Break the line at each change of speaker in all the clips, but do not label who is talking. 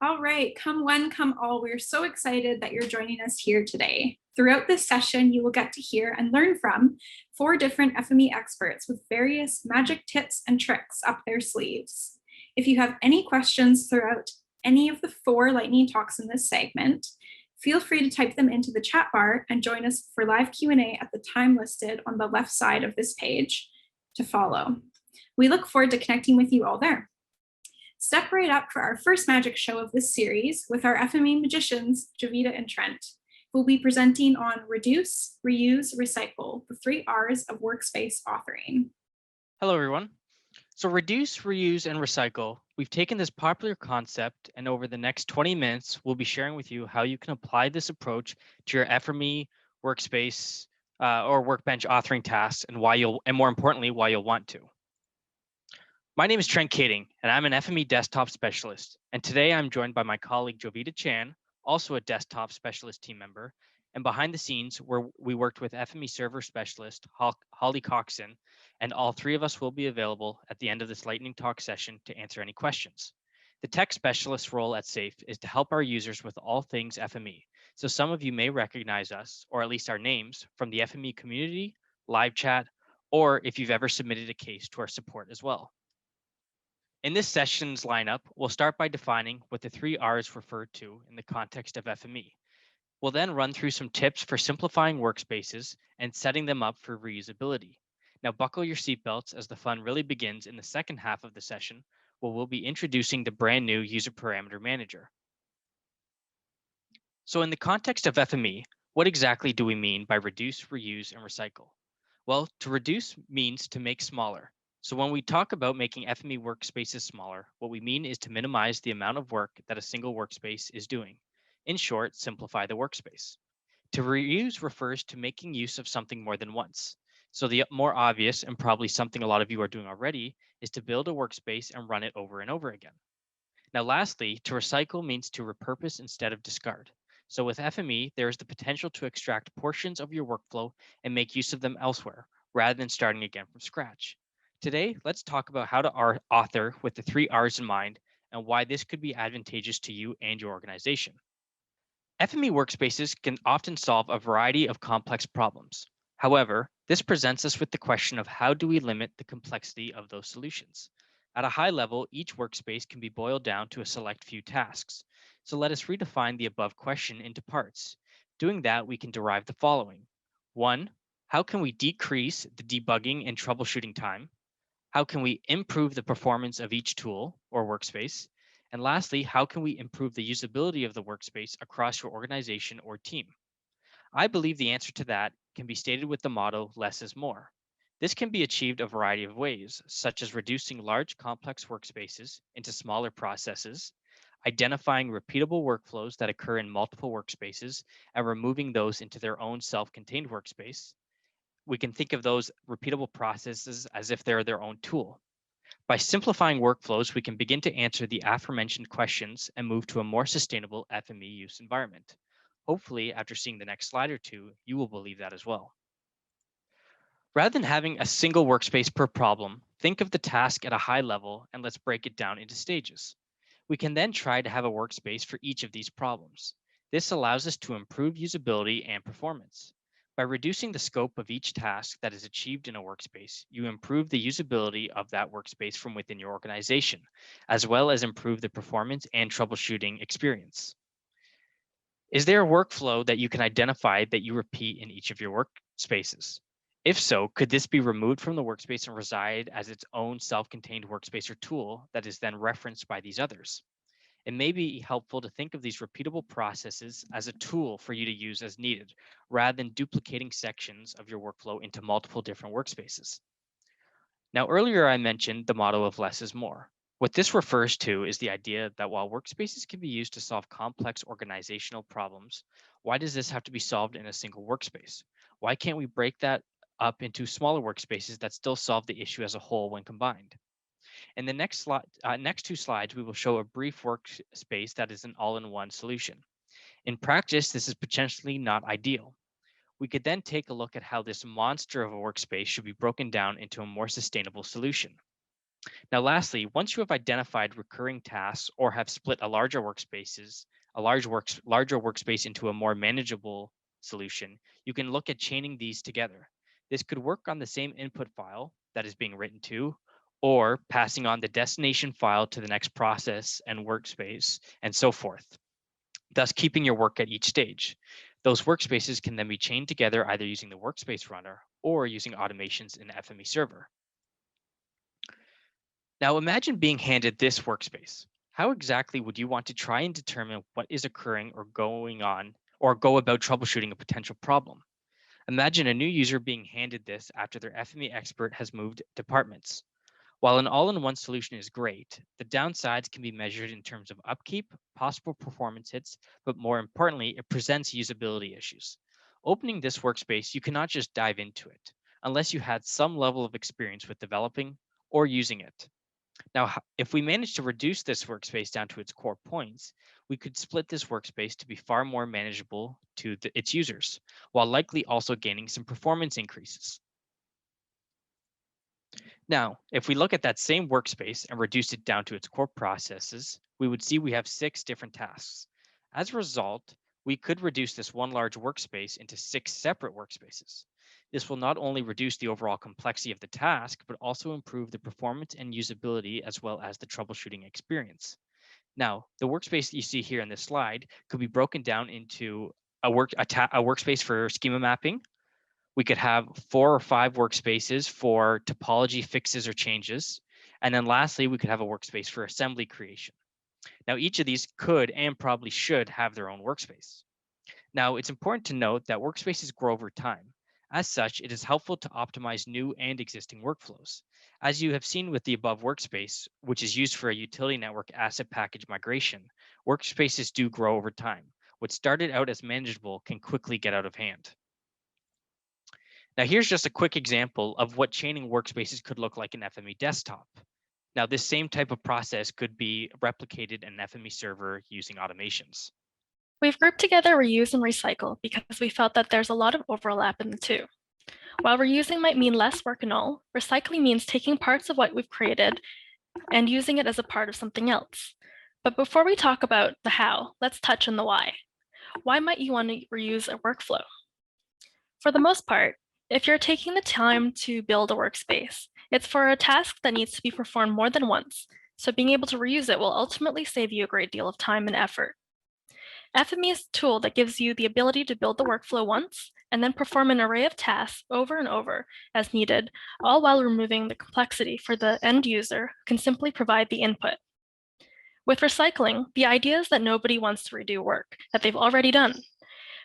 All right, come one, come all. We're so excited that you're joining us here today. Throughout this session, you will get to hear and learn from 4 different FME experts with various magic tips and tricks up their sleeves. If you have any questions throughout any of the 4 lightning talks in this segment, feel free to type them into the chat bar and join us for live Q&A at the time listed on the left side of this page to follow. We look forward to connecting with you all there. Step right up for our first magic show of this series with our FME magicians, Javita and Trent, who will be presenting on Reduce, Reuse, Recycle, the 3 R's of workspace authoring.
Hello, everyone. So reduce, reuse, and recycle. We've taken this popular concept, and over the next 20 minutes, we'll be sharing with you how you can apply this approach to your FME workspace or workbench authoring tasks, and more importantly, why you'll want to. My name is Trent Kading, and I'm an FME desktop specialist. And today I'm joined by my colleague Jovita Chan, also a desktop specialist team member. And behind the scenes, where we worked with FME server specialist Holly Coxon, and all 3 of us will be available at the end of this lightning talk session to answer any questions. The tech specialist role at SAFE is to help our users with all things FME. So some of you may recognize us, or at least our names, from the FME community, live chat, or if you've ever submitted a case to our support as well. In this session's lineup, we'll start by defining what the 3 R's refer to in the context of FME. We'll then run through some tips for simplifying workspaces and setting them up for reusability. Now buckle your seatbelts as the fun really begins in the second half of the session, where we'll be introducing the brand new User Parameter Manager. So in the context of FME, what exactly do we mean by reduce, reuse, and recycle? Well, to reduce means to make smaller. So when we talk about making FME workspaces smaller, what we mean is to minimize the amount of work that a single workspace is doing. In short, simplify the workspace. To reuse refers to making use of something more than once. So the more obvious, and probably something a lot of you are doing already, is to build a workspace and run it over and over again. Now lastly, to recycle means to repurpose instead of discard. So with FME, there is the potential to extract portions of your workflow and make use of them elsewhere, rather than starting again from scratch. Today, let's talk about how to author with the 3 R's in mind and why this could be advantageous to you and your organization. FME workspaces can often solve a variety of complex problems. However, this presents us with the question of how do we limit the complexity of those solutions? At a high level, each workspace can be boiled down to a select few tasks. So let us redefine the above question into parts. Doing that, we can derive the following. 1. How can we decrease the debugging and troubleshooting time? How can we improve the performance of each tool or workspace? And lastly, how can we improve the usability of the workspace across your organization or team? I believe the answer to that can be stated with the motto, less is more. This can be achieved a variety of ways, such as reducing large complex workspaces into smaller processes, identifying repeatable workflows that occur in multiple workspaces and removing those into their own self-contained workspace. We can think of those repeatable processes as if they're their own tool. By simplifying workflows, we can begin to answer the aforementioned questions and move to a more sustainable FME use environment. Hopefully, after seeing the next slide or two, you will believe that as well. Rather than having a single workspace per problem, think of the task at a high level and let's break it down into stages. We can then try to have a workspace for each of these problems. This allows us to improve usability and performance. By reducing the scope of each task that is achieved in a workspace, you improve the usability of that workspace from within your organization, as well as improve the performance and troubleshooting experience. Is there a workflow that you can identify that you repeat in each of your workspaces? If so, could this be removed from the workspace and reside as its own self-contained workspace or tool that is then referenced by these others? It may be helpful to think of these repeatable processes as a tool for you to use as needed, rather than duplicating sections of your workflow into multiple different workspaces. Now, earlier I mentioned the motto of less is more. What this refers to is the idea that while workspaces can be used to solve complex organizational problems, why does this have to be solved in a single workspace? Why can't we break that up into smaller workspaces that still solve the issue as a whole when combined? In the next 2 slides, we will show a brief workspace that is an all-in-one solution. In practice, this is potentially not ideal. We could then take a look at how this monster of a workspace should be broken down into a more sustainable solution. Now, lastly, once you have identified recurring tasks or have split larger workspace into a more manageable solution, you can look at chaining these together. This could work on the same input file that is being written to, or passing on the destination file to the next process and workspace, and so forth, thus keeping your work at each stage. Those workspaces can then be chained together either using the workspace runner or using automations in FME server. Now imagine being handed this workspace. How exactly would you want to try and determine what is occurring or going on, or go about troubleshooting a potential problem? Imagine a new user being handed this after their FME expert has moved departments. While an all-in-one solution is great, the downsides can be measured in terms of upkeep, possible performance hits, but more importantly, it presents usability issues. Opening this workspace, you cannot just dive into it, unless you had some level of experience with developing or using it. Now, if we manage to reduce this workspace down to its core points, we could split this workspace to be far more manageable to its users, while likely also gaining some performance increases. Now, if we look at that same workspace and reduce it down to its core processes, we would see we have 6 different tasks. As a result, we could reduce this one large workspace into 6 separate workspaces. This will not only reduce the overall complexity of the task, but also improve the performance and usability as well as the troubleshooting experience. Now, the workspace that you see here in this slide could be broken down into a workspace for schema mapping. We could have 4 or 5 workspaces for topology fixes or changes. And then lastly, we could have a workspace for assembly creation. Now, each of these could and probably should have their own workspace. Now, it's important to note that workspaces grow over time. As such, it is helpful to optimize new and existing workflows. As you have seen with the above workspace, which is used for a utility network asset package migration, workspaces do grow over time. What started out as manageable can quickly get out of hand. Now, here's just a quick example of what chaining workspaces could look like in FME desktop. Now, this same type of process could be replicated in an FME server using automations.
We've grouped together reuse and recycle because we felt that there's a lot of overlap in the two. While reusing might mean less work and all, recycling means taking parts of what we've created and using it as a part of something else. But before we talk about the how, let's touch on the why. Why might you want to reuse a workflow? For the most part, if you're taking the time to build a workspace, it's for a task that needs to be performed more than once, so being able to reuse it will ultimately save you a great deal of time and effort. FME is a tool that gives you the ability to build the workflow once and then perform an array of tasks over and over as needed, all while removing the complexity for the end user who can simply provide the input. With recycling, the idea is that nobody wants to redo work that they've already done.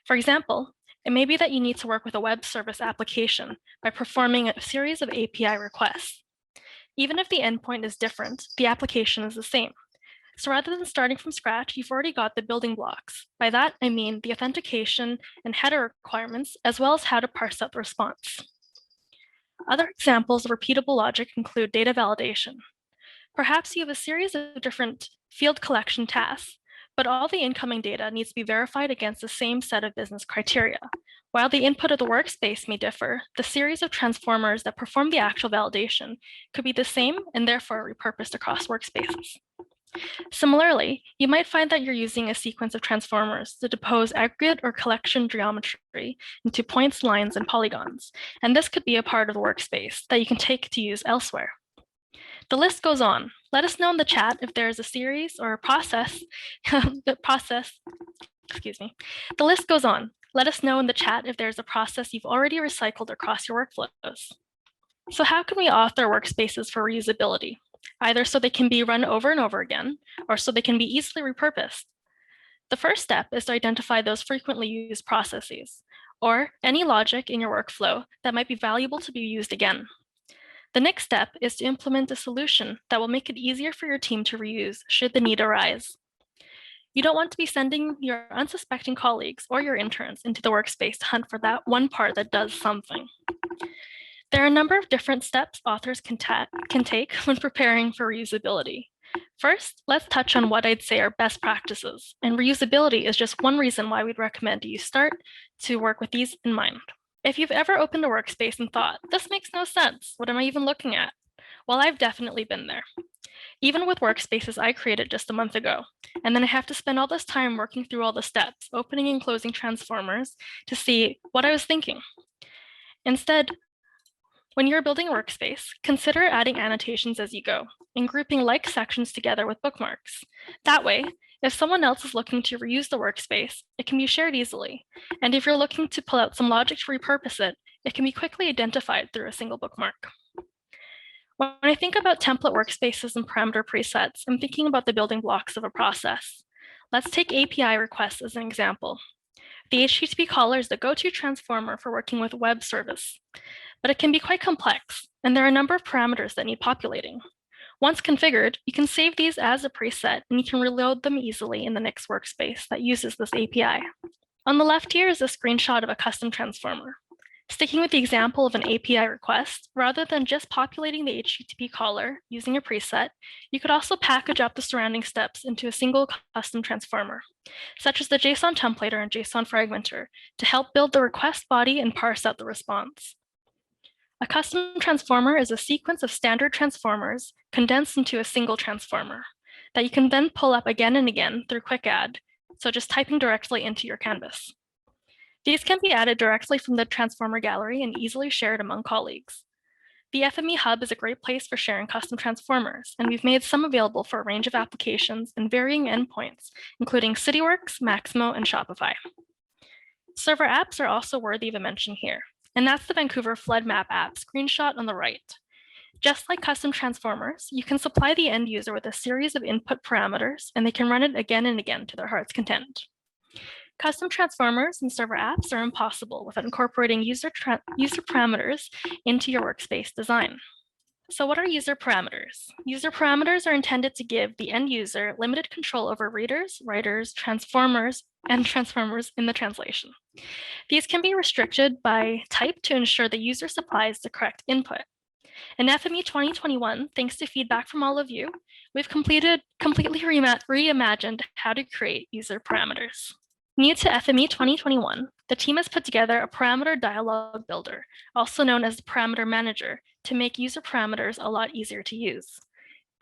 For example, it may be that you need to work with a web service application by performing a series of API requests. Even if the endpoint is different, the application is the same. So rather than starting from scratch, you've already got the building blocks. By that, I mean the authentication and header requirements, as well as how to parse out the response. Other examples of repeatable logic include data validation. Perhaps you have a series of different field collection tasks, but all the incoming data needs to be verified against the same set of business criteria. While the input of the workspace may differ, the series of transformers that perform the actual validation could be the same and therefore repurposed across workspaces. Similarly, you might find that you're using a sequence of transformers to depose aggregate or collection geometry into points, lines, and polygons, and this could be a part of the workspace that you can take to use elsewhere. The list goes on. Let us know in the chat if there is a series or a process, The list goes on. Let us know in the chat if there's a process you've already recycled across your workflows. So how can we author workspaces for reusability? Either so they can be run over and over again, or so they can be easily repurposed. The first step is to identify those frequently used processes, or any logic in your workflow that might be valuable to be used again. The next step is to implement a solution that will make it easier for your team to reuse should the need arise. You don't want to be sending your unsuspecting colleagues or your interns into the workspace to hunt for that one part that does something. There are a number of different steps authors can take when preparing for reusability. First, let's touch on what I'd say are best practices, and reusability is just one reason why we'd recommend you start to work with these in mind. If you've ever opened a workspace and thought, this makes no sense, what am I even looking at? Well, I've definitely been there. Even with workspaces I created just a month ago, and then I have to spend all this time working through all the steps, opening and closing transformers to see what I was thinking. Instead, when you're building a workspace, consider adding annotations as you go and grouping like sections together with bookmarks. That way, if someone else is looking to reuse the workspace, it can be shared easily. And if you're looking to pull out some logic to repurpose it, it can be quickly identified through a single bookmark. When I think about template workspaces and parameter presets, I'm thinking about the building blocks of a process. Let's take API requests as an example. The HTTP caller is the go-to transformer for working with web service, but it can be quite complex, and there are a number of parameters that need populating. Once configured, you can save these as a preset, and you can reload them easily in the next workspace that uses this API. On the left here is a screenshot of a custom transformer. Sticking with the example of an API request, rather than just populating the HTTP caller using a preset, you could also package up the surrounding steps into a single custom transformer, such as the JSON templater and JSON fragmenter, to help build the request body and parse out the response. A custom transformer is a sequence of standard transformers condensed into a single transformer that you can then pull up again and again through quick add, so just typing directly into your canvas. These can be added directly from the transformer gallery and easily shared among colleagues. The FME Hub is a great place for sharing custom transformers, and we've made some available for a range of applications and varying endpoints, including CityWorks, Maximo, and Shopify. Server apps are also worthy of a mention here, and that's the Vancouver Flood Map app screenshot on the right. Just like custom transformers, you can supply the end user with a series of input parameters, and they can run it again and again to their heart's content. Custom transformers and server apps are impossible without incorporating user parameters into your workspace design. So what are user parameters? User parameters are intended to give the end user limited control over readers, writers, transformers, and transformers in the translation. These can be restricted by type to ensure the user supplies the correct input. In FME 2021, thanks to feedback from all of you, we've completely reimagined how to create user parameters. New to FME 2021, the team has put together a parameter dialog builder, also known as the parameter manager, to make user parameters a lot easier to use.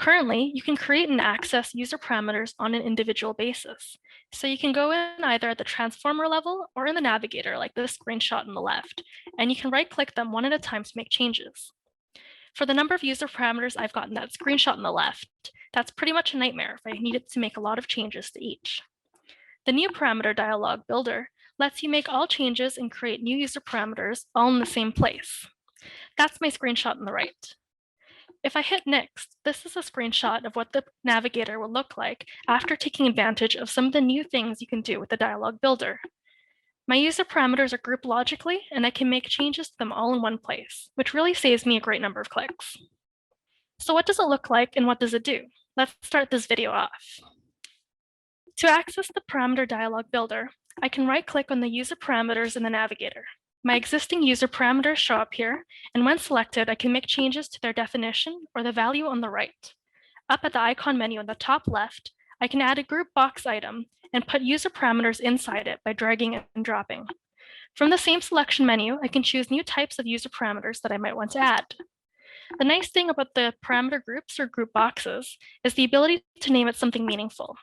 Currently, you can create and access user parameters on an individual basis. So you can go in either at the transformer level or in the navigator, like this screenshot on the left, and you can right-click them one at a time to make changes. For the number of user parameters I've gotten that screenshot on the left, that's pretty much a nightmare if I needed to make a lot of changes to each. The new parameter dialog builder lets you make all changes and create new user parameters all in the same place. That's my screenshot on the right. If I hit next, this is a screenshot of what the navigator will look like after taking advantage of some of the new things you can do with the dialog builder. My user parameters are grouped logically, and I can make changes to them all in one place, which really saves me a great number of clicks. So what does it look like and what does it do? Let's start this video off. To access the parameter dialog builder, I can right-click on the user parameters in the navigator. My existing user parameters show up here, and when selected, I can make changes to their definition or the value on the right. Up at the icon menu on the top left, I can add a group box item and put user parameters inside it by dragging and dropping. From the same selection menu, I can choose new types of user parameters that I might want to add. The nice thing about the parameter groups or group boxes is the ability to name it something meaningful.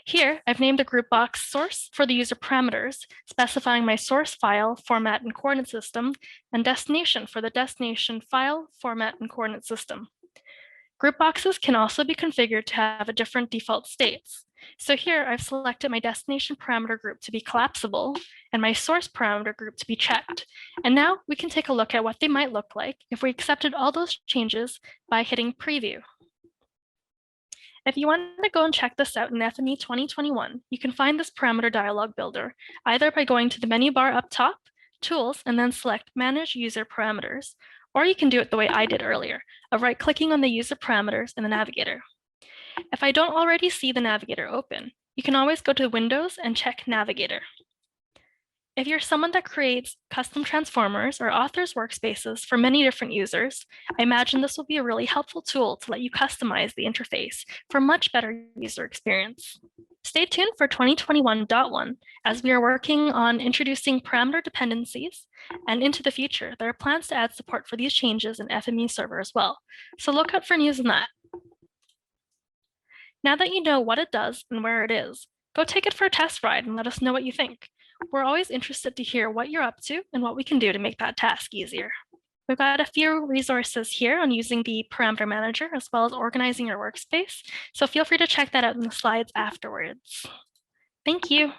Here, I've named the group box source for the user parameters, specifying my source file, format, and coordinate system, and destination for the destination file, format, and coordinate system. Group boxes can also be configured to have a different default states. So here, I've selected my destination parameter group to be collapsible and my source parameter group to be checked. And now we can take a look at what they might look like if we accepted all those changes by hitting preview. If you want to go and check this out in FME 2021, you can find this parameter dialog builder either by going to the menu bar up top, Tools, and then select Manage User Parameters, or you can do it the way I did earlier, of right-clicking on the user parameters in the navigator. If I don't already see the navigator open, you can always go to Windows and check Navigator. If you're someone that creates custom transformers or authors workspaces for many different users, I imagine this will be a really helpful tool to let you customize the interface for a much better user experience. Stay tuned for 2021.1 as we are working on introducing parameter dependencies, and into the future, there are plans to add support for these changes in FME server as well. So look out for news on that. Now that you know what it does and where it is, go take it for a test ride and let us know what you think. We're always interested to hear what you're up to and what we can do to make that task easier. We've got a few resources here on using the parameter manager as well as organizing your workspace, so feel free to check that out in the slides afterwards. Thank you.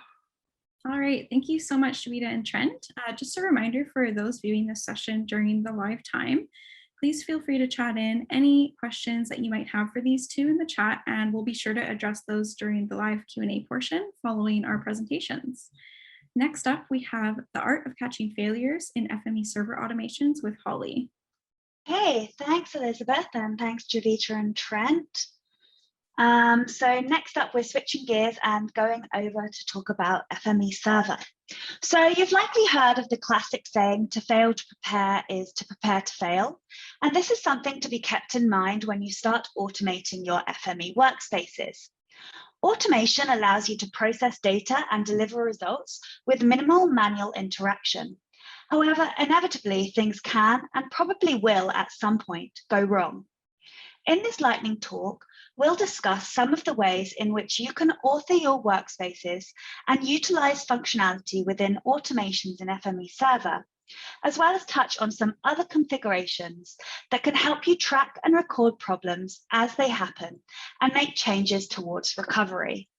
All right, thank you so much, Shweta and Trent. Just a reminder for those viewing this session during the live time, please feel free to chat in any questions that you might have for these two in the chat, and we'll be sure to address those during the live Q&A portion following our presentations. Next up, we have the art of catching failures in FME server automations with Holly.
Hey, thanks, Elizabeth, and thanks, Javita and Trent. So next up, we're switching gears and going over to talk about FME server. So you've likely heard of the classic saying, to fail to prepare is to prepare to fail. And this is something to be kept in mind when you start automating your FME workspaces. Automation allows you to process data and deliver results with minimal manual interaction. However, inevitably, things can and probably will at some point go wrong. In this lightning talk, we'll discuss some of the ways in which you can author your workspaces and utilize functionality within automations in FME server, as well as touch on some other configurations that can help you track and record problems as they happen and make changes towards recovery.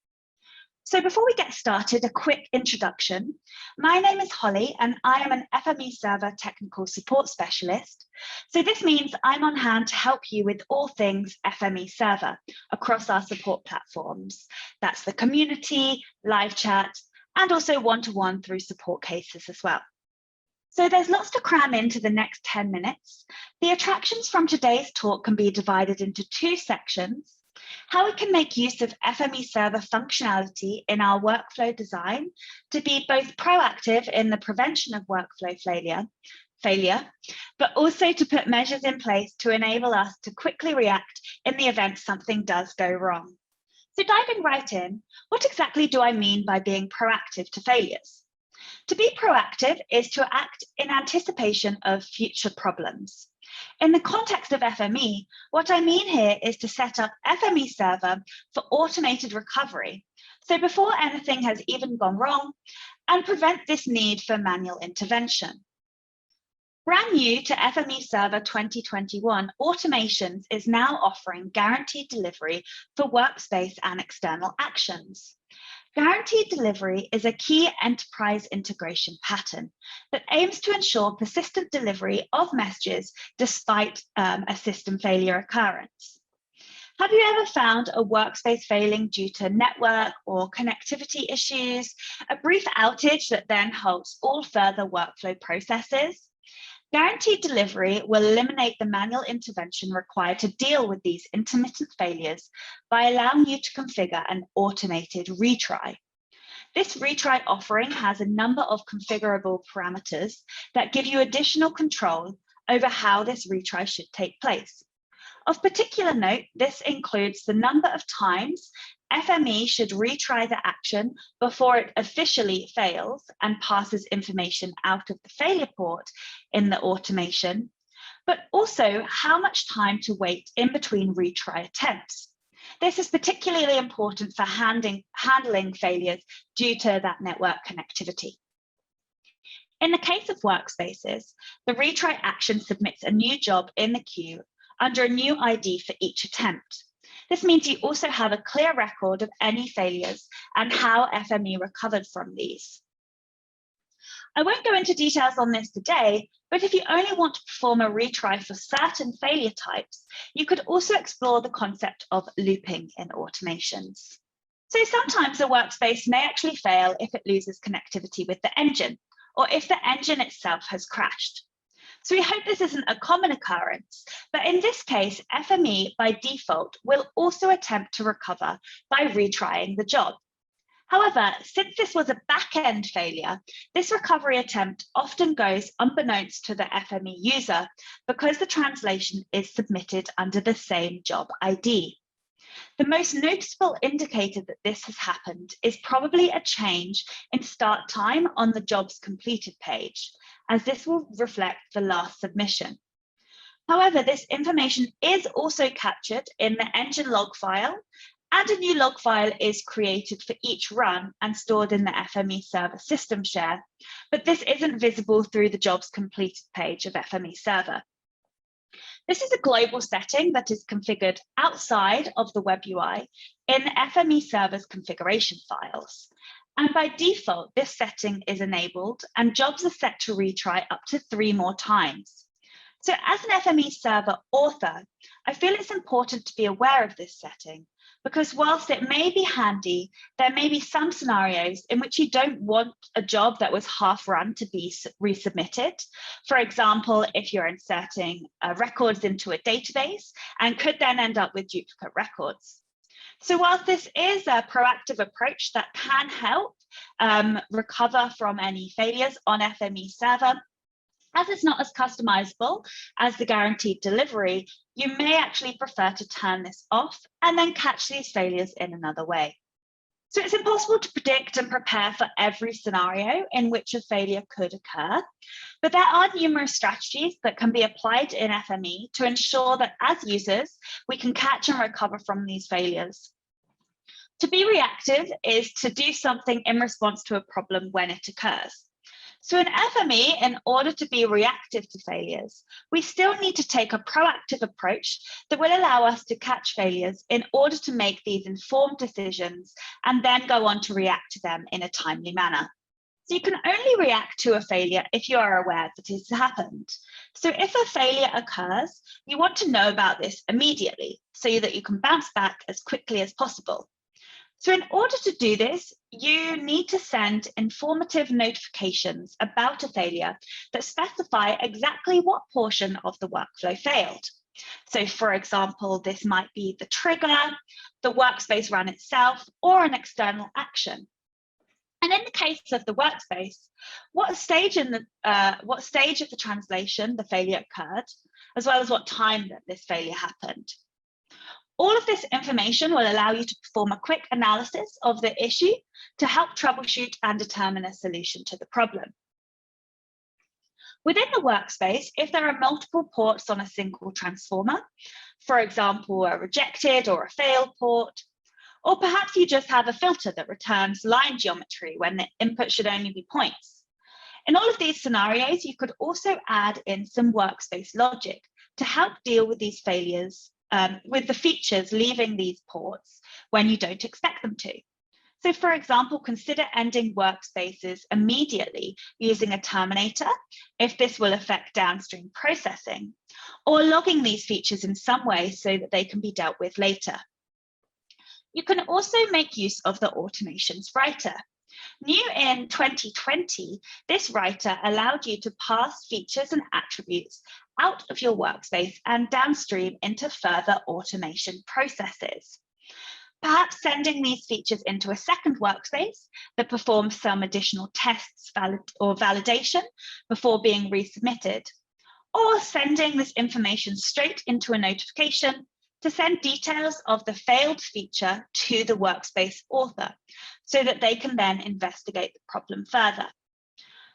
So before we get started, a quick introduction. My name is Holly and I am an FME server technical support specialist. So this means I'm on hand to help you with all things FME server across our support platforms. That's the community, live chat, and also one-to-one through support cases as well. So there's lots to cram into the next 10 minutes. The attractions from today's talk can be divided into two sections: how we can make use of FME server functionality in our workflow design to be both proactive in the prevention of workflow failure, but also to put measures in place to enable us to quickly react in the event something does go wrong. So diving right in, what exactly do I mean by being proactive to failures? To be proactive is to act in anticipation of future problems. In the context of FME, what I mean here is to set up FME server for automated recovery, so before anything has even gone wrong, and prevent this need for manual intervention. Brand new to FME Server 2021, Automations is now offering guaranteed delivery for workspace and external actions. Guaranteed delivery is a key enterprise integration pattern that aims to ensure persistent delivery of messages despite a system failure occurrence. Have you ever found a workspace failing due to network or connectivity issues, a brief outage that then halts all further workflow processes? Guaranteed delivery will eliminate the manual intervention required to deal with these intermittent failures by allowing you to configure an automated retry. This retry offering has a number of configurable parameters that give you additional control over how this retry should take place. Of particular note, this includes the number of times FME should retry the action before it officially fails and passes information out of the failure port in the automation, but also how much time to wait in between retry attempts. This is particularly important for handling failures due to that network connectivity. In the case of workspaces, the retry action submits a new job in the queue under a new ID for each attempt. This means you also have a clear record of any failures and how FME recovered from these. I won't go into details on this today, but if you only want to perform a retry for certain failure types, you could also explore the concept of looping in automations. So sometimes a workspace may actually fail if it loses connectivity with the engine, or if the engine itself has crashed. So we hope this isn't a common occurrence, but in this case, FME by default will also attempt to recover by retrying the job. However, since this was a back-end failure, this recovery attempt often goes unbeknownst to the FME user because the translation is submitted under the same job ID. The most noticeable indicator that this has happened is probably a change in start time on the jobs completed page, as this will reflect the last submission. However, this information is also captured in the engine log file, and a new log file is created for each run and stored in the FME server system share, but this isn't visible through the jobs completed page of FME server. This is a global setting that is configured outside of the web UI in FME server's configuration files. And by default, this setting is enabled and jobs are set to retry up to 3 more times. So as an FME server author, I feel it's important to be aware of this setting, because whilst it may be handy, there may be some scenarios in which you don't want a job that was half run to be resubmitted. For example, if you're inserting records into a database and could then end up with duplicate records. So whilst this is a proactive approach that can help recover from any failures on FME server, as it's not as customizable as the guaranteed delivery, you may actually prefer to turn this off and then catch these failures in another way. So it's impossible to predict and prepare for every scenario in which a failure could occur, but there are numerous strategies that can be applied in FME to ensure that as users, we can catch and recover from these failures. To be reactive is to do something in response to a problem when it occurs. So in FME, in order to be reactive to failures, we still need to take a proactive approach that will allow us to catch failures in order to make these informed decisions and then go on to react to them in a timely manner. So you can only react to a failure if you are aware that it has happened. So if a failure occurs, you want to know about this immediately so that you can bounce back as quickly as possible. So in order to do this, you need to send informative notifications about a failure that specify exactly what portion of the workflow failed. So for example, this might be the trigger, the workspace run itself, or an external action. And in the case of the workspace, what stage of the translation the failure occurred, as well as what time that this failure happened. All of this information will allow you to perform a quick analysis of the issue to help troubleshoot and determine a solution to the problem. Within the workspace, if there are multiple ports on a single transformer, for example, a rejected or a failed port, or perhaps you just have a filter that returns line geometry when the input should only be points. In all of these scenarios, you could also add in some workspace logic to help deal with these failures with the features leaving these ports when you don't expect them to. So for example, consider ending workspaces immediately using a terminator if this will affect downstream processing, or logging these features in some way so that they can be dealt with later. You can also make use of the automations writer. New in 2020, this writer allowed you to pass features and attributes out of your workspace and downstream into further automation processes. Perhaps sending these features into a second workspace that performs some additional tests or validation before being resubmitted, or sending this information straight into a notification to send details of the failed feature to the workspace author so that they can then investigate the problem further.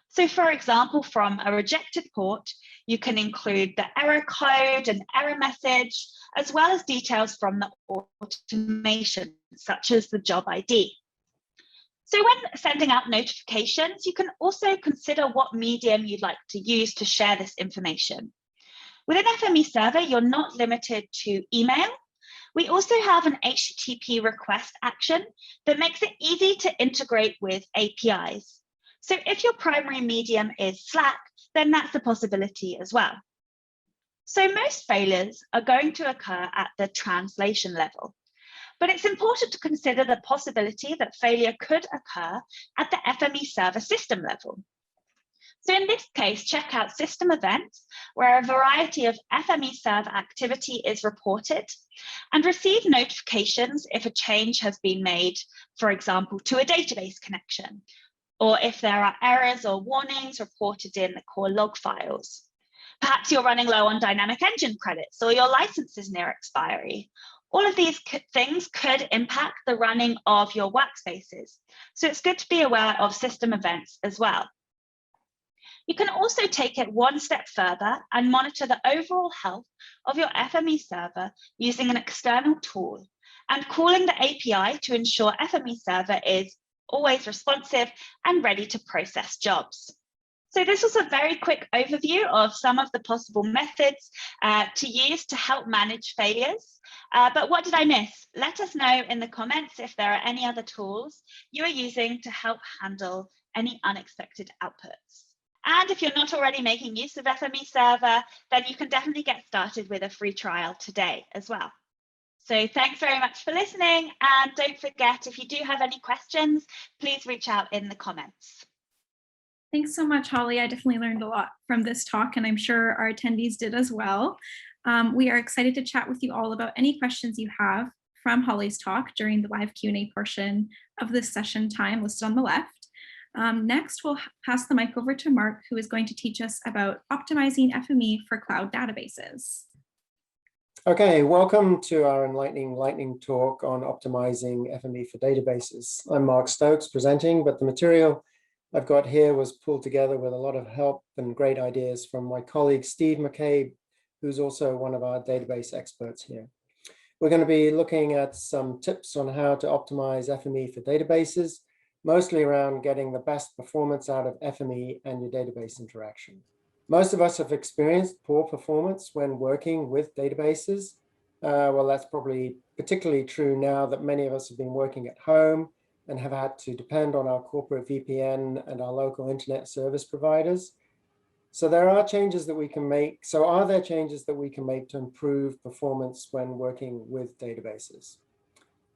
So for example, from a rejected port, you can include the error code and error message, as well as details from the automation, such as the job ID. So when sending out notifications, you can also consider what medium you'd like to use to share this information. Within FME Server, you're not limited to email. We also have an HTTP request action that makes it easy to integrate with APIs. So if your primary medium is Slack, then that's a possibility as well. So most failures are going to occur at the translation level, but it's important to consider the possibility that failure could occur at the FME server system level. So in this case, check out system events, where a variety of FME server activity is reported, and receive notifications if a change has been made, for example, to a database connection, or if there are errors or warnings reported in the core log files. Perhaps you're running low on dynamic engine credits, or your license is near expiry. All of these things could impact the running of your workspaces. So it's good to be aware of system events as well. You can also take it one step further and monitor the overall health of your FME server using an external tool and calling the API to ensure FME server is always responsive and ready to process jobs. So this was a very quick overview of some of the possible methods to use to help manage failures. But what did I miss? Let us know in the comments if there are any other tools you are using to help handle any unexpected outputs. And if you're not already making use of FME Server, then you can definitely get started with a free trial today as well. So thanks very much for listening. And don't forget, if you do have any questions, please reach out in the comments.
Thanks so much, Holly. I definitely learned a lot from this talk, and I'm sure our attendees did as well. We are excited to chat with you all about any questions you have from Holly's talk during the live Q&A portion of this session time listed on the left. Next, we'll pass the mic over to Mark, who is going to teach us about optimizing FME for cloud databases.
Okay, welcome to our enlightening lightning talk on optimizing FME for databases. I'm Mark Stokes presenting, but the material I've got here was pulled together with a lot of help and great ideas from my colleague Steve McCabe, who's also one of our database experts here. We're going to be looking at some tips on how to optimize FME for databases, mostly around getting the best performance out of FME and your database interaction. Most of us have experienced poor performance when working with databases. Well, that's probably particularly true now that many of us have been working at home and have had to depend on our corporate VPN and our local internet service providers. So there are changes that we can make. So are there changes that we can make to improve performance when working with databases?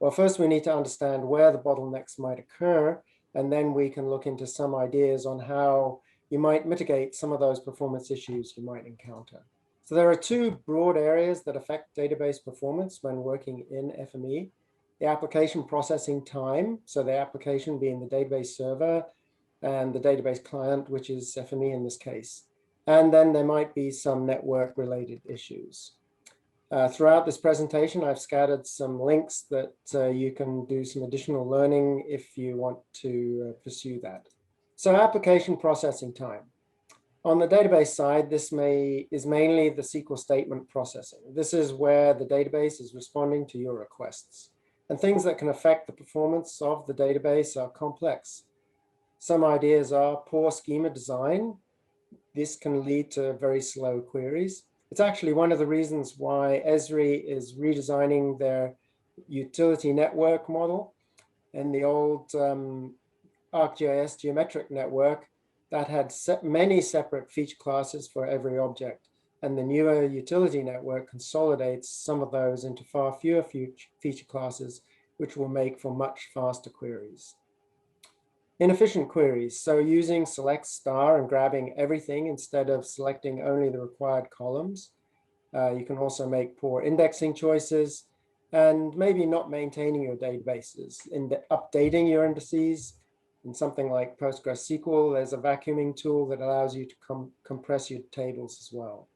Well, first we need to understand where the bottlenecks might occur, and then we can look into some ideas on how you might mitigate some of those performance issues you might encounter. So there are two broad areas that affect database performance when working in FME. The application processing time, so the application being the database server and the database client, which is FME in this case. And then there might be some network related issues. Throughout this presentation, I've scattered some links that you can do some additional learning if you want to pursue that. So application processing time. On the database side, this is mainly the SQL statement processing. This is where the database is responding to your requests. And things that can affect the performance of the database are complex. Some ideas are poor schema design. This can lead to very slow queries. It's actually one of the reasons why Esri is redesigning their utility network model. And the old ArcGIS geometric network that had many separate feature classes for every object. And the newer utility network consolidates some of those into far fewer feature classes, which will make for much faster queries. Inefficient queries, so using select star and grabbing everything instead of selecting only the required columns. You can also make poor indexing choices and maybe not maintaining your databases. In updating your indices, in something like PostgreSQL, there's a vacuuming tool that allows you to compress your tables as well.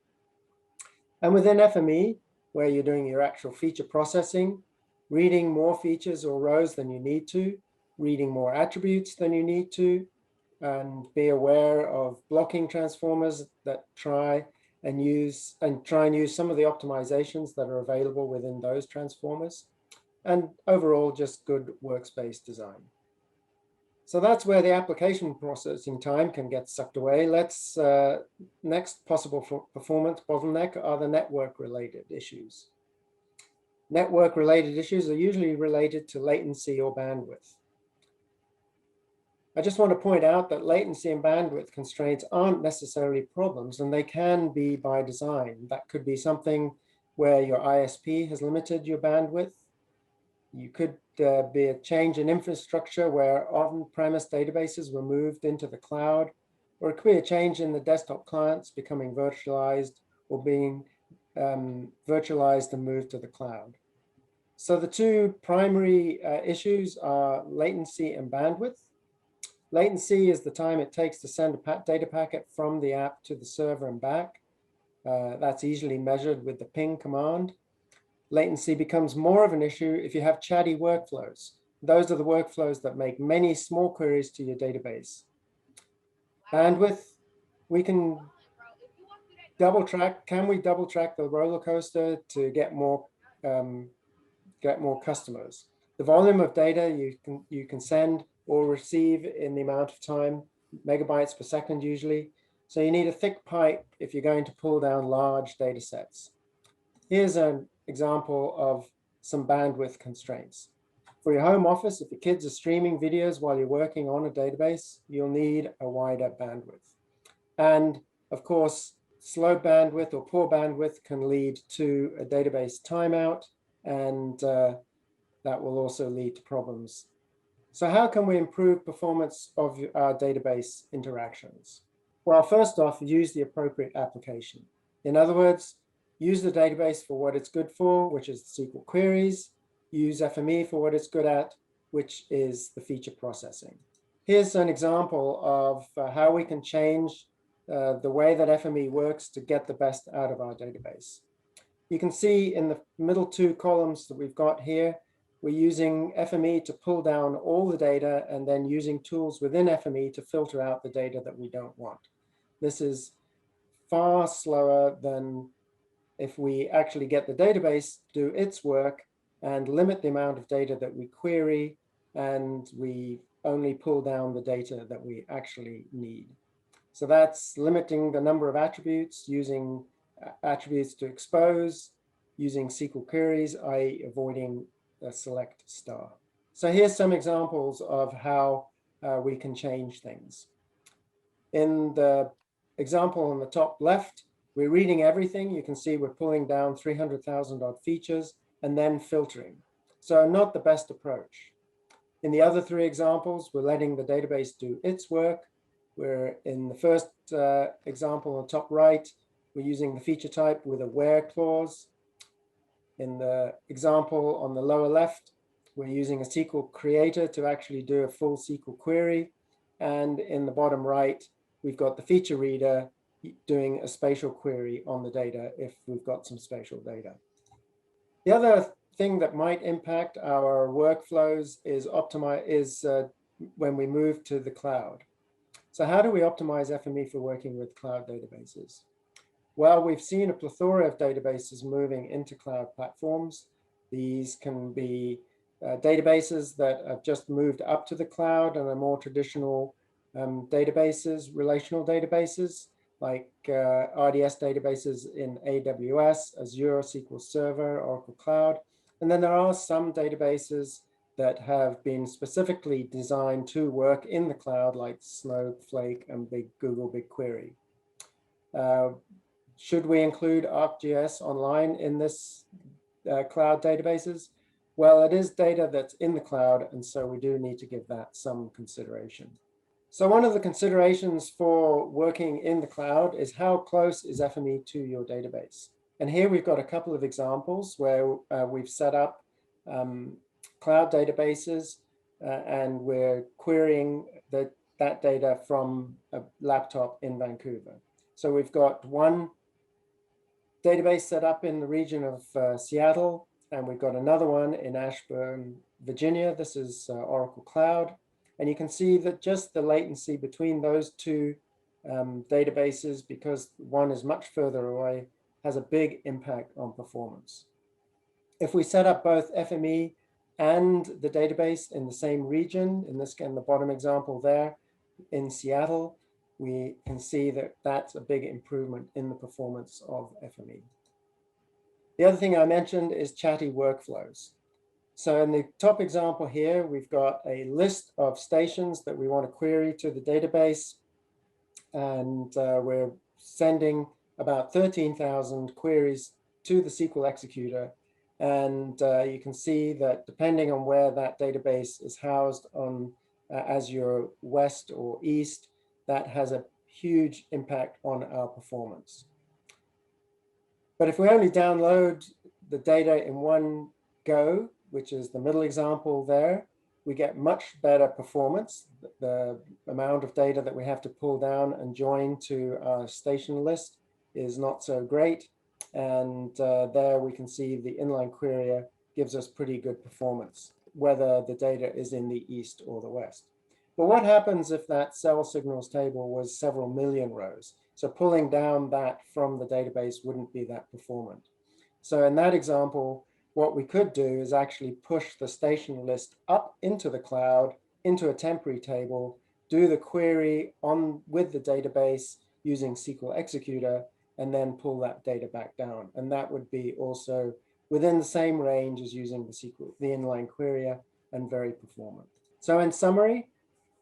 And within FME, where you're doing your actual feature processing, reading more features or rows than you need to, reading more attributes than you need to, and be aware of blocking transformers that try and use some of the optimizations that are available within those transformers, and overall just good workspace design. So that's where the application processing time can get sucked away. Next possible performance bottleneck are the network related issues. Network related issues are usually related to latency or bandwidth. I just want to point out that latency and bandwidth constraints aren't necessarily problems, and they can be by design. That could be something where your ISP has limited your bandwidth. You could be a change in infrastructure where on-premise databases were moved into the cloud, or it could be a change in the desktop clients becoming virtualized or being virtualized and moved to the cloud. So the two primary issues are latency and bandwidth. Latency is the time it takes to send a data packet from the app to the server and back. That's easily measured with the ping command. Latency becomes more of an issue if you have chatty workflows. Those are the workflows that make many small queries to your database. Bandwidth, we can double track. Can we double track the roller coaster to get more customers? The volume of data you can send or receive in the amount of time, megabytes per second usually. So you need a thick pipe if you're going to pull down large data sets. Here's an example of some bandwidth constraints. For your home office, if your kids are streaming videos while you're working on a database, you'll need a wider bandwidth. And of course, slow bandwidth or poor bandwidth can lead to a database timeout, and that will also lead to problems. So how can we improve performance of our database interactions? Well, first off, use the appropriate application. In other words, use the database for what it's good for, which is the SQL queries. Use FME for what it's good at, which is the feature processing. Here's an example of how we can change the way that FME works to get the best out of our database. You can see in the middle two columns that we've got here, we're using FME to pull down all the data and then using tools within FME to filter out the data that we don't want. This is far slower than if we actually get the database to do its work and limit the amount of data that we query, and we only pull down the data that we actually need. So that's limiting the number of attributes, using attributes to expose, using SQL queries, i.e. avoiding a select star. So here's some examples of how we can change things. In the example on the top left, we're reading everything. You can see we're pulling down 300,000 odd features and then filtering. So not the best approach. In the other three examples, we're letting the database do its work. We're in the first example on the top right, we're using the feature type with a where clause. In the example on the lower left, we're using a SQL creator to actually do a full SQL query. And in the bottom right, we've got the feature reader doing a spatial query on the data if we've got some spatial data. The other thing that might impact our workflows is when we move to the cloud. So how do we optimize FME for working with cloud databases? Well, we've seen a plethora of databases moving into cloud platforms. These can be databases that have just moved up to the cloud and are more traditional databases, relational databases, like RDS databases in AWS, Azure, SQL Server, Oracle Cloud. And then there are some databases that have been specifically designed to work in the cloud, like Snowflake and Google BigQuery. Should we include ArcGIS Online in this cloud databases? Well, it is data that's in the cloud, and so we do need to give that some consideration. So one of the considerations for working in the cloud is how close is FME to your database? And here we've got a couple of examples where we've set up cloud databases and we're querying that data from a laptop in Vancouver. So we've got one database set up in the region of Seattle, and we've got another one in Ashburn, Virginia. This is Oracle Cloud. And you can see that just the latency between those two databases, because one is much further away, has a big impact on performance. If we set up both FME and the database in the same region, in the bottom example there in Seattle, we can see that that's a big improvement in the performance of FME. The other thing I mentioned is Chatty workflows. So in the top example here, we've got a list of stations that we want to query to the database. And we're sending about 13,000 queries to the SQL executor. And you can see that depending on where that database is housed on Azure West or East, that has a huge impact on our performance. But if we only download the data in one go, which is the middle example there, we get much better performance. The amount of data that we have to pull down and join to our station list is not so great. And there we can see the inline query gives us pretty good performance, whether the data is in the east or the west. But what happens if that cell signals table was several million rows? So pulling down that from the database wouldn't be that performant. So in that example, what we could do is actually push the station list up into the cloud, into a temporary table, do the query on with the database using SQL Executor, and then pull that data back down. And that would be also within the same range as using the inline query, and very performant. So in summary,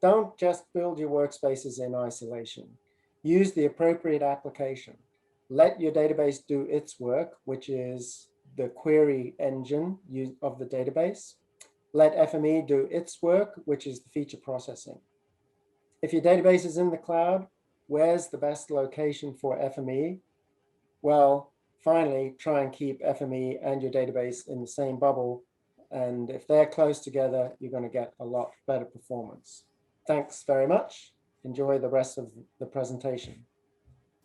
don't just build your workspaces in isolation. Use the appropriate application. Let your database do its work, which is the query engine of the database. Let FME do its work, which is the feature processing. If your database is in the cloud, where's the best location for FME? Well, finally, try and keep FME and your database in the same bubble. And if they're close together, you're going to get a lot better performance. Thanks very much. Enjoy the rest of the presentation.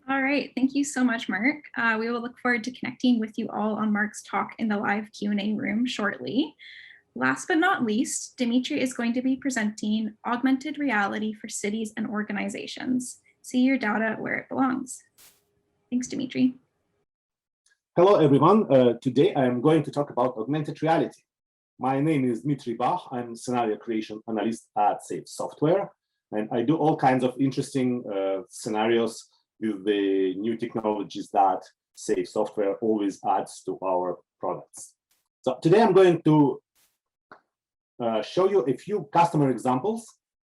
All right, thank you so much, Mark. We will look forward to connecting with you all on Mark's talk in the live Q&A room shortly. Last but not least, Dimitri is going to be presenting augmented reality for cities and organizations. See your data where it belongs. Thanks, Dimitri.
Hello, everyone. Today I am going to talk about augmented reality. My name is Dmitry Bach. I'm a scenario creation analyst at Safe Software, and I do all kinds of interesting scenarios with the new technologies that Safe Software always adds to our products. So today I'm going to show you a few customer examples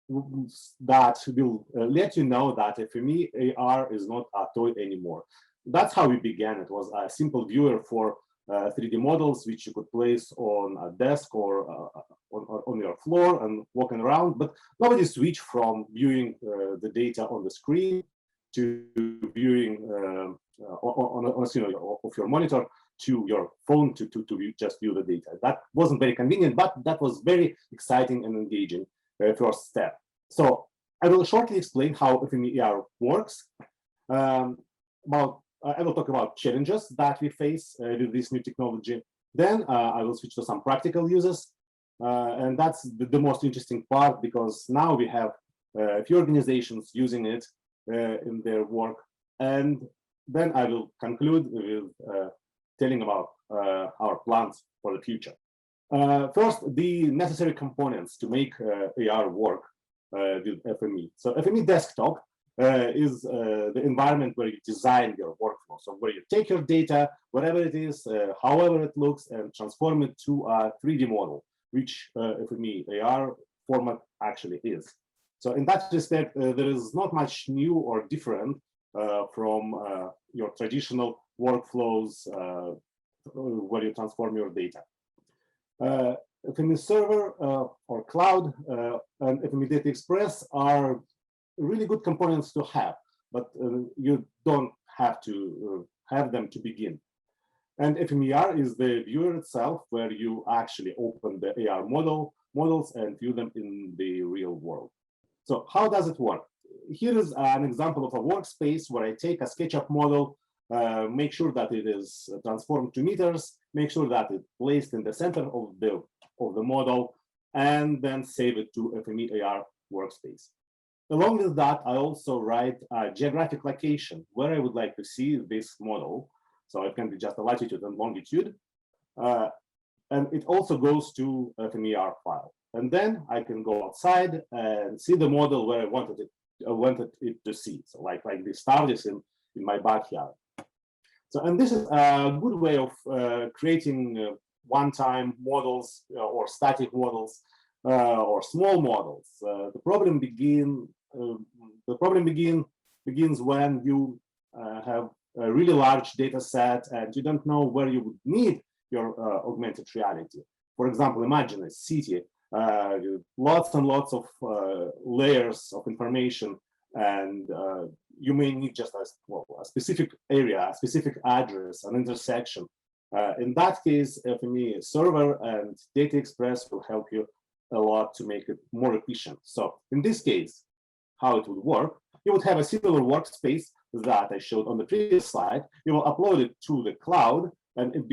that will let you know that FME AR is not a toy anymore. That's how we began. It was a simple viewer for 3D models, which you could place on a desk or on your floor and walking around. But nobody switched from viewing the data on the screen to viewing on a screen of your monitor to your phone to just view the data. That wasn't very convenient, but that was very exciting and engaging first step. So I will shortly explain how FME AR works. I will talk about challenges that we face with this new technology. Then I will switch to some practical uses. And that's the most interesting part, because now we have a few organizations using it in their work. And then I will conclude with telling about our plans for the future. First, the necessary components to make AR work with FME. So FME Desktop is the environment where you design your workflow. So where you take your data, whatever it is, however it looks, and transform it to a 3D model, which FME AR format actually is. So in that respect, there is not much new or different from your traditional workflows where you transform your data. FME Server or Cloud and FME Data Express are really good components to have, but you don't have to have them to begin. And FMER is the viewer itself, where you actually open the AR models and view them in the real world. So how does it work? Here is an example of a workspace where I take a SketchUp model, make sure that it is transformed to meters, make sure that it's placed in the center of the model, and then save it to FME AR workspace. Along with that, I also write a geographic location where I would like to see this model. So it can be just a latitude and longitude. And it also goes to a FMER file. And then I can go outside and see the model where I wanted it to see. So like the star is in my backyard. So, and this is a good way of creating one-time models or static models or small models. The problem begins when you have a really large data set and you don't know where you would need your augmented reality. For example, imagine a city, lots and lots of layers of information, and you may need just a specific area, a specific address, an intersection. In that case, FME server and Data Express will help you a lot to make it more efficient. So in this case, how it would work, you would have a similar workspace that I showed on the previous slide. You will upload it to the cloud and it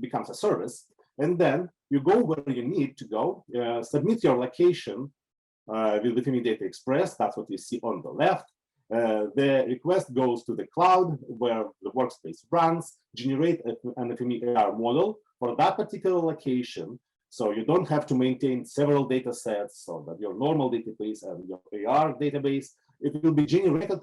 becomes a service. And then you go where you need to go, submit your location with the FME Data Express. That's what you see on the left. The request goes to the cloud where the workspace runs, generate an FME AR model for that particular location. So you don't have to maintain several data sets, so that your normal database and your AR database, it will be generated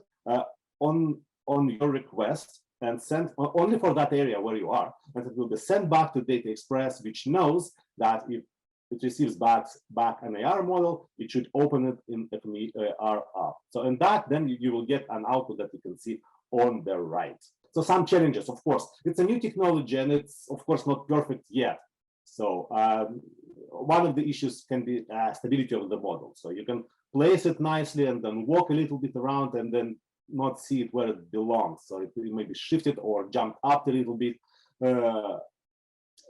on your request and sent only for that area where you are. And it will be sent back to Data Express, which knows that if it receives back an AR model, it should open it in FME AR app. So in that, then you will get an output that you can see on the right. So some challenges, of course. It's a new technology and it's, of course, not perfect yet. So one of the issues can be stability of the model. So you can place it nicely and then walk a little bit around and then not see it where it belongs. So it may be shifted or jumped up a little bit.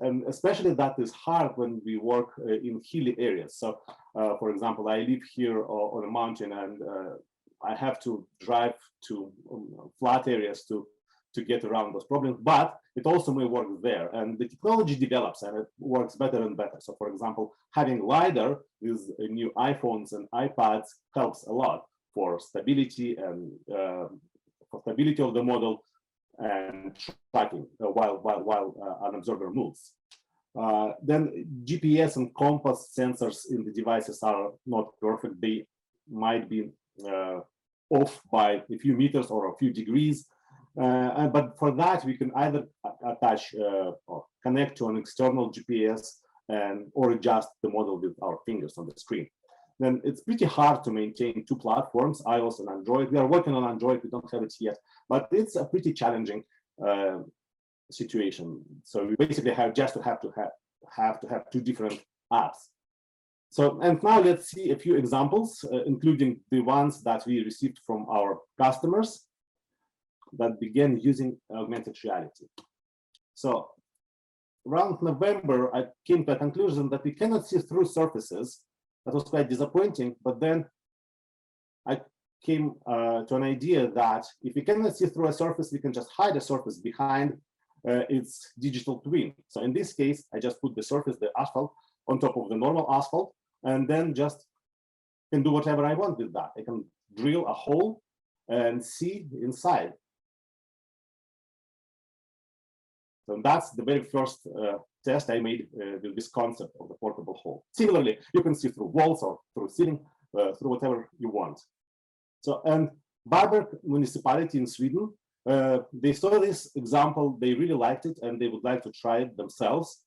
And especially that is hard when we work in hilly areas. So for example, I live here on a mountain and I have to drive to flat areas to get around those problems, but it also may work there. And the technology develops and it works better and better. So for example, having LiDAR with new iPhones and iPads helps a lot for stability and for stability of the model and tracking while an observer moves. Then GPS and compass sensors in the devices are not perfect. They might be off by a few meters or a few degrees. But for that, we can either attach or connect to an external GPS or adjust the model with our fingers on the screen. Then it's pretty hard to maintain two platforms, iOS and Android. We are working on Android, we don't have it yet, but it's a pretty challenging situation. So we basically have to have two different apps. So, and now let's see a few examples, including the ones that we received from our customers that began using augmented reality. So around November, I came to a conclusion that we cannot see through surfaces. That was quite disappointing, but then I came to an idea that if we cannot see through a surface, we can just hide a surface behind its digital twin. So in this case, I just put the surface, the asphalt, on top of the normal asphalt, and then just can do whatever I want with that. I can drill a hole and see inside. So that's the very first test I made with this concept of the portable hole. Similarly, you can see through walls or through ceiling, through whatever you want. So, and Varberg municipality in Sweden, they saw this example, they really liked it, and they would like to try it themselves.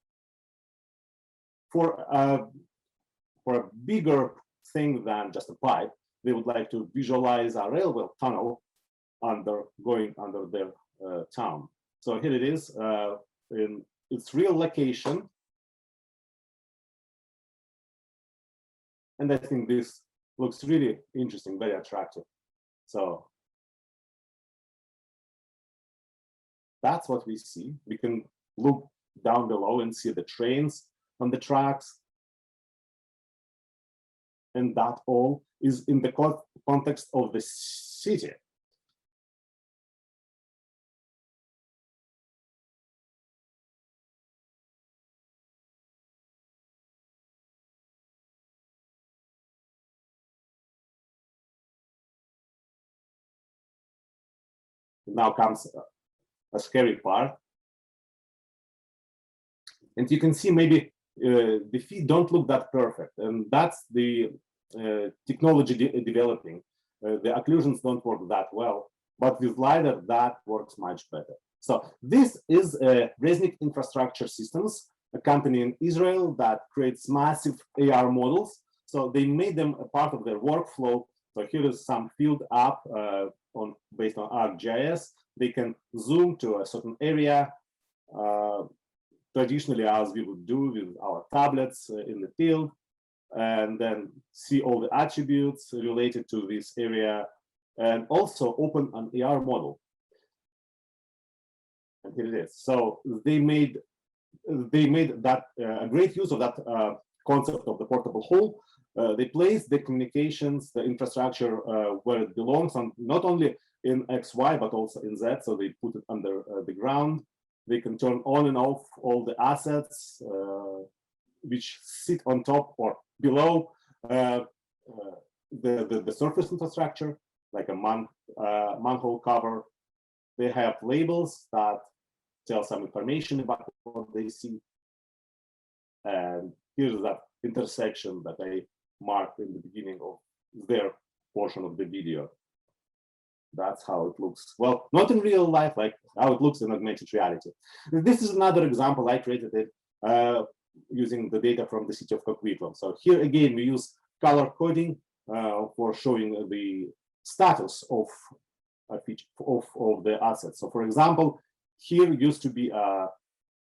For a bigger thing than just a pipe, they would like to visualize a railway tunnel going under their town. So here it is in its real location. And I think this looks really interesting, very attractive. So that's what we see. We can look down below and see the trains on the tracks. And that all is in the context of the city. Now comes a scary part. And you can see maybe the feet don't look that perfect. And that's the technology developing. The occlusions don't work that well. But with LiDAR, that works much better. So this is Resnik Infrastructure Systems, a company in Israel that creates massive AR models. So they made them a part of their workflow. So here is some field app based on ArcGIS. They can zoom to a certain area, traditionally as we would do with our tablets in the field, and then see all the attributes related to this area, and also open an AR model. And here it is. So they made that a great use of that concept of the portable hole. They placed the communications, the infrastructure where it belongs, on not only in XY but also in Z. So they put it under the ground. They can turn on and off all the assets which sit on top or below the surface infrastructure, like a manhole cover. They have labels that tell some information about what they see. And here's that intersection that I marked in the beginning of their portion of the video. That's how it looks. Well, not in real life, like how it looks in augmented reality. This is another example. I created it using the data from the city of Coquitlam. So here again, we use color coding for showing the status of a feature of the assets. So for example, here used to be a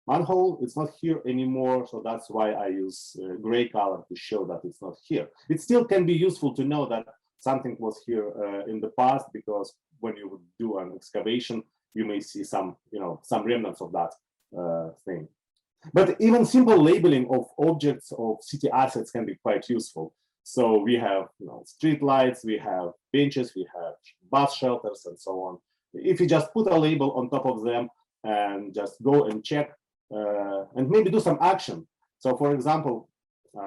manhole. It's not here anymore. So that's why I use gray color to show that it's not here. It still can be useful to know that something was here in the past, because when you would do an excavation, you may see some, some remnants of that thing. But even simple labeling of objects of city assets can be quite useful. So we have, street lights, we have benches, we have bus shelters, and so on. If you just put a label on top of them and just go and check and maybe do some action. So for example,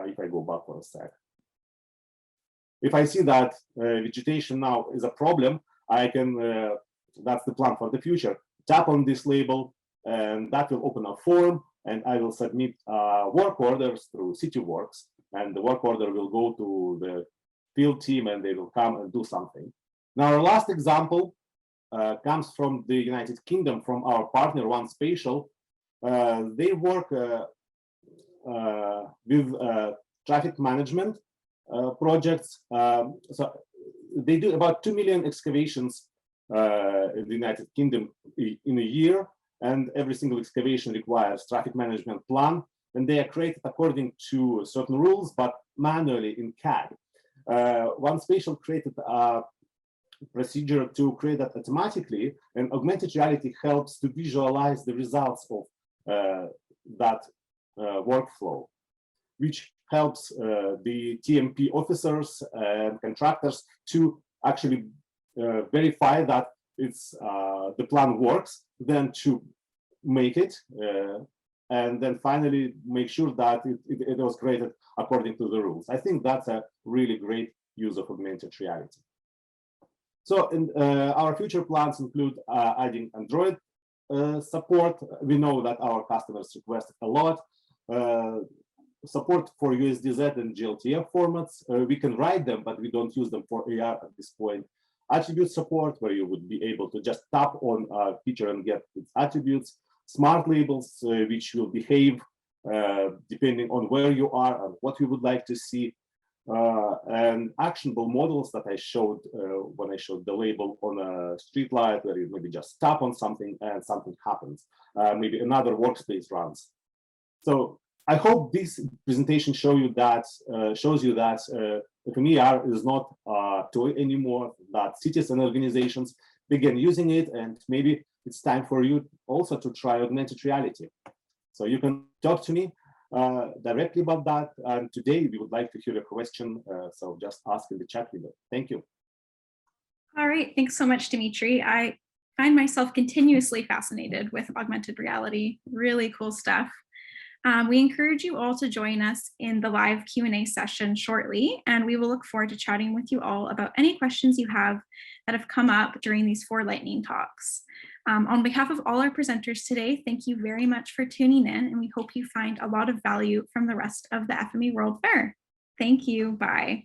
if I go back for a sec, if I see that vegetation now is a problem, I can, that's the plan for the future, tap on this label, and that will open a form, and I will submit work orders through CityWorks, and the work order will go to the field team, and they will come and do something. Now, our last example comes from the United Kingdom, from our partner, One Spatial. They work with traffic management projects. So they do about 2 million excavations in the United Kingdom in a year, and every single excavation requires traffic management plan, and they are created according to certain rules, but manually in CAD. One Spatial created a procedure to create that automatically, and augmented reality helps to visualize the results of that workflow, which helps the TMP officers and contractors to actually verify that it's the plan works, then to make it, and then finally make sure that it was created according to the rules. I think that's a really great use of augmented reality. So our future plans include adding Android support. We know that our customers request a lot. Support for USDZ and GLTF formats. We can write them, but we don't use them for AR at this point. Attribute support, where you would be able to just tap on a feature and get its attributes. Smart labels, which will behave depending on where you are and what you would like to see. And actionable models that I showed when I showed the label on a street light, where you maybe just tap on something and something happens. Maybe another workspace runs. So I hope this presentation shows you that FME is not a toy anymore, that cities and organizations begin using it, and maybe it's time for you also to try augmented reality. So you can talk to me directly about that. And today we would like to hear a question, so just ask in the chat window. Thank you.
All right, thanks so much, Dimitri. I find myself continuously fascinated with augmented reality. Really cool stuff. We encourage you all to join us in the live Q&A session shortly, and we will look forward to chatting with you all about any questions you have that have come up during these 4 lightning talks. On behalf of all our presenters today, thank you very much for tuning in, and we hope you find a lot of value from the rest of the FME World Fair. Thank you. Bye.